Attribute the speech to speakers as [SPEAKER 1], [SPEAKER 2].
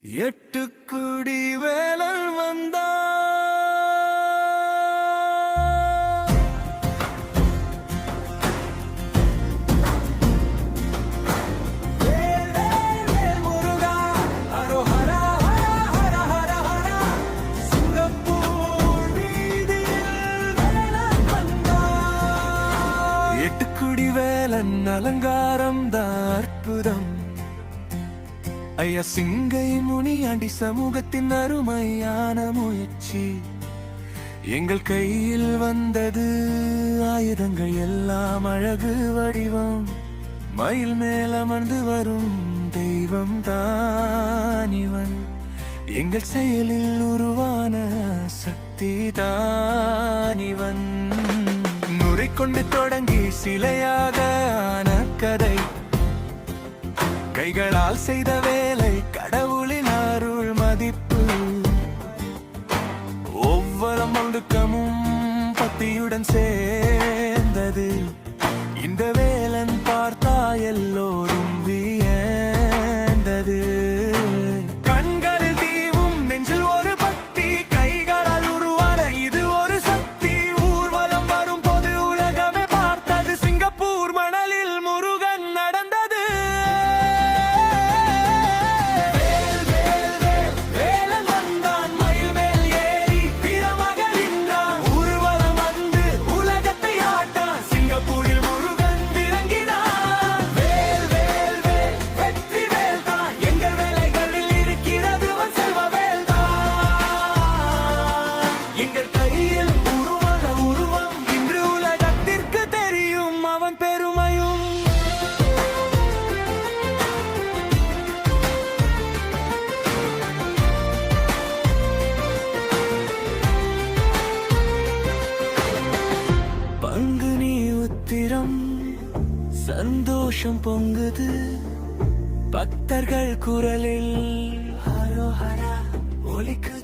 [SPEAKER 1] எட்டு குடி வேலன் வந்தா அலங்காரம் தான் அற்புதம். ஐயா சிங்கை முனியாண்டி சமூகத்தின் அருமையான முயற்சி. எங்கள் கையில் வந்தது ஆயுதங்கள் எல்லாம் அழகு வடிவம். மயில் மேல் அமர்ந்து வரும் தெய்வம் தான் இவன். எங்கள் செயலில் உருவான சக்தி தான் இவன். நுரை கொண்டு தொடங்கி சிலையாக ஆன கதை, கைகளால் செய்த வேலை கடவுளின் அருள் மதிப்பு. ஒவ்வொரு முழுக்கமும் பத்தியுடன் சேர்ந்தது. இந்த வேலன் பார்த்தா எல்லோரும் வியந்தது. கண்களில் தீவும் நெஞ்சில் ஒரு பக்தி, கைகளால் உருவான இது ஒரு சக்தி. ஊர்வலம் வரும் போது உலகமே பார்த்தது. சிங்கப்பூர் மணலில் முருகன் நடந்தது. வேலன் வந்தான் மயில் மேல் ஏறி வீரமாக நின்றான். ஊர்வலம் வந்து உலகத்தை ஆட்டான். சிங்கப்பூரில் முருகன் இறங்கினான். வேல் வேல் வேல் வெற்றி வேல் தான் எங்கள் வேலைகளில் இருக்கிறது. செல்வ வேல் தான் எங்கள் கையில் உருவான உருவம். இன்று உலகத்திற்கு தெரியும் அவன் பெருமையும். பங்குனி உத்திரம் சந்தோஷம் பொங்குது. பக்தர்கள் குரலில் ஹரோஹரா ஒலிக்கு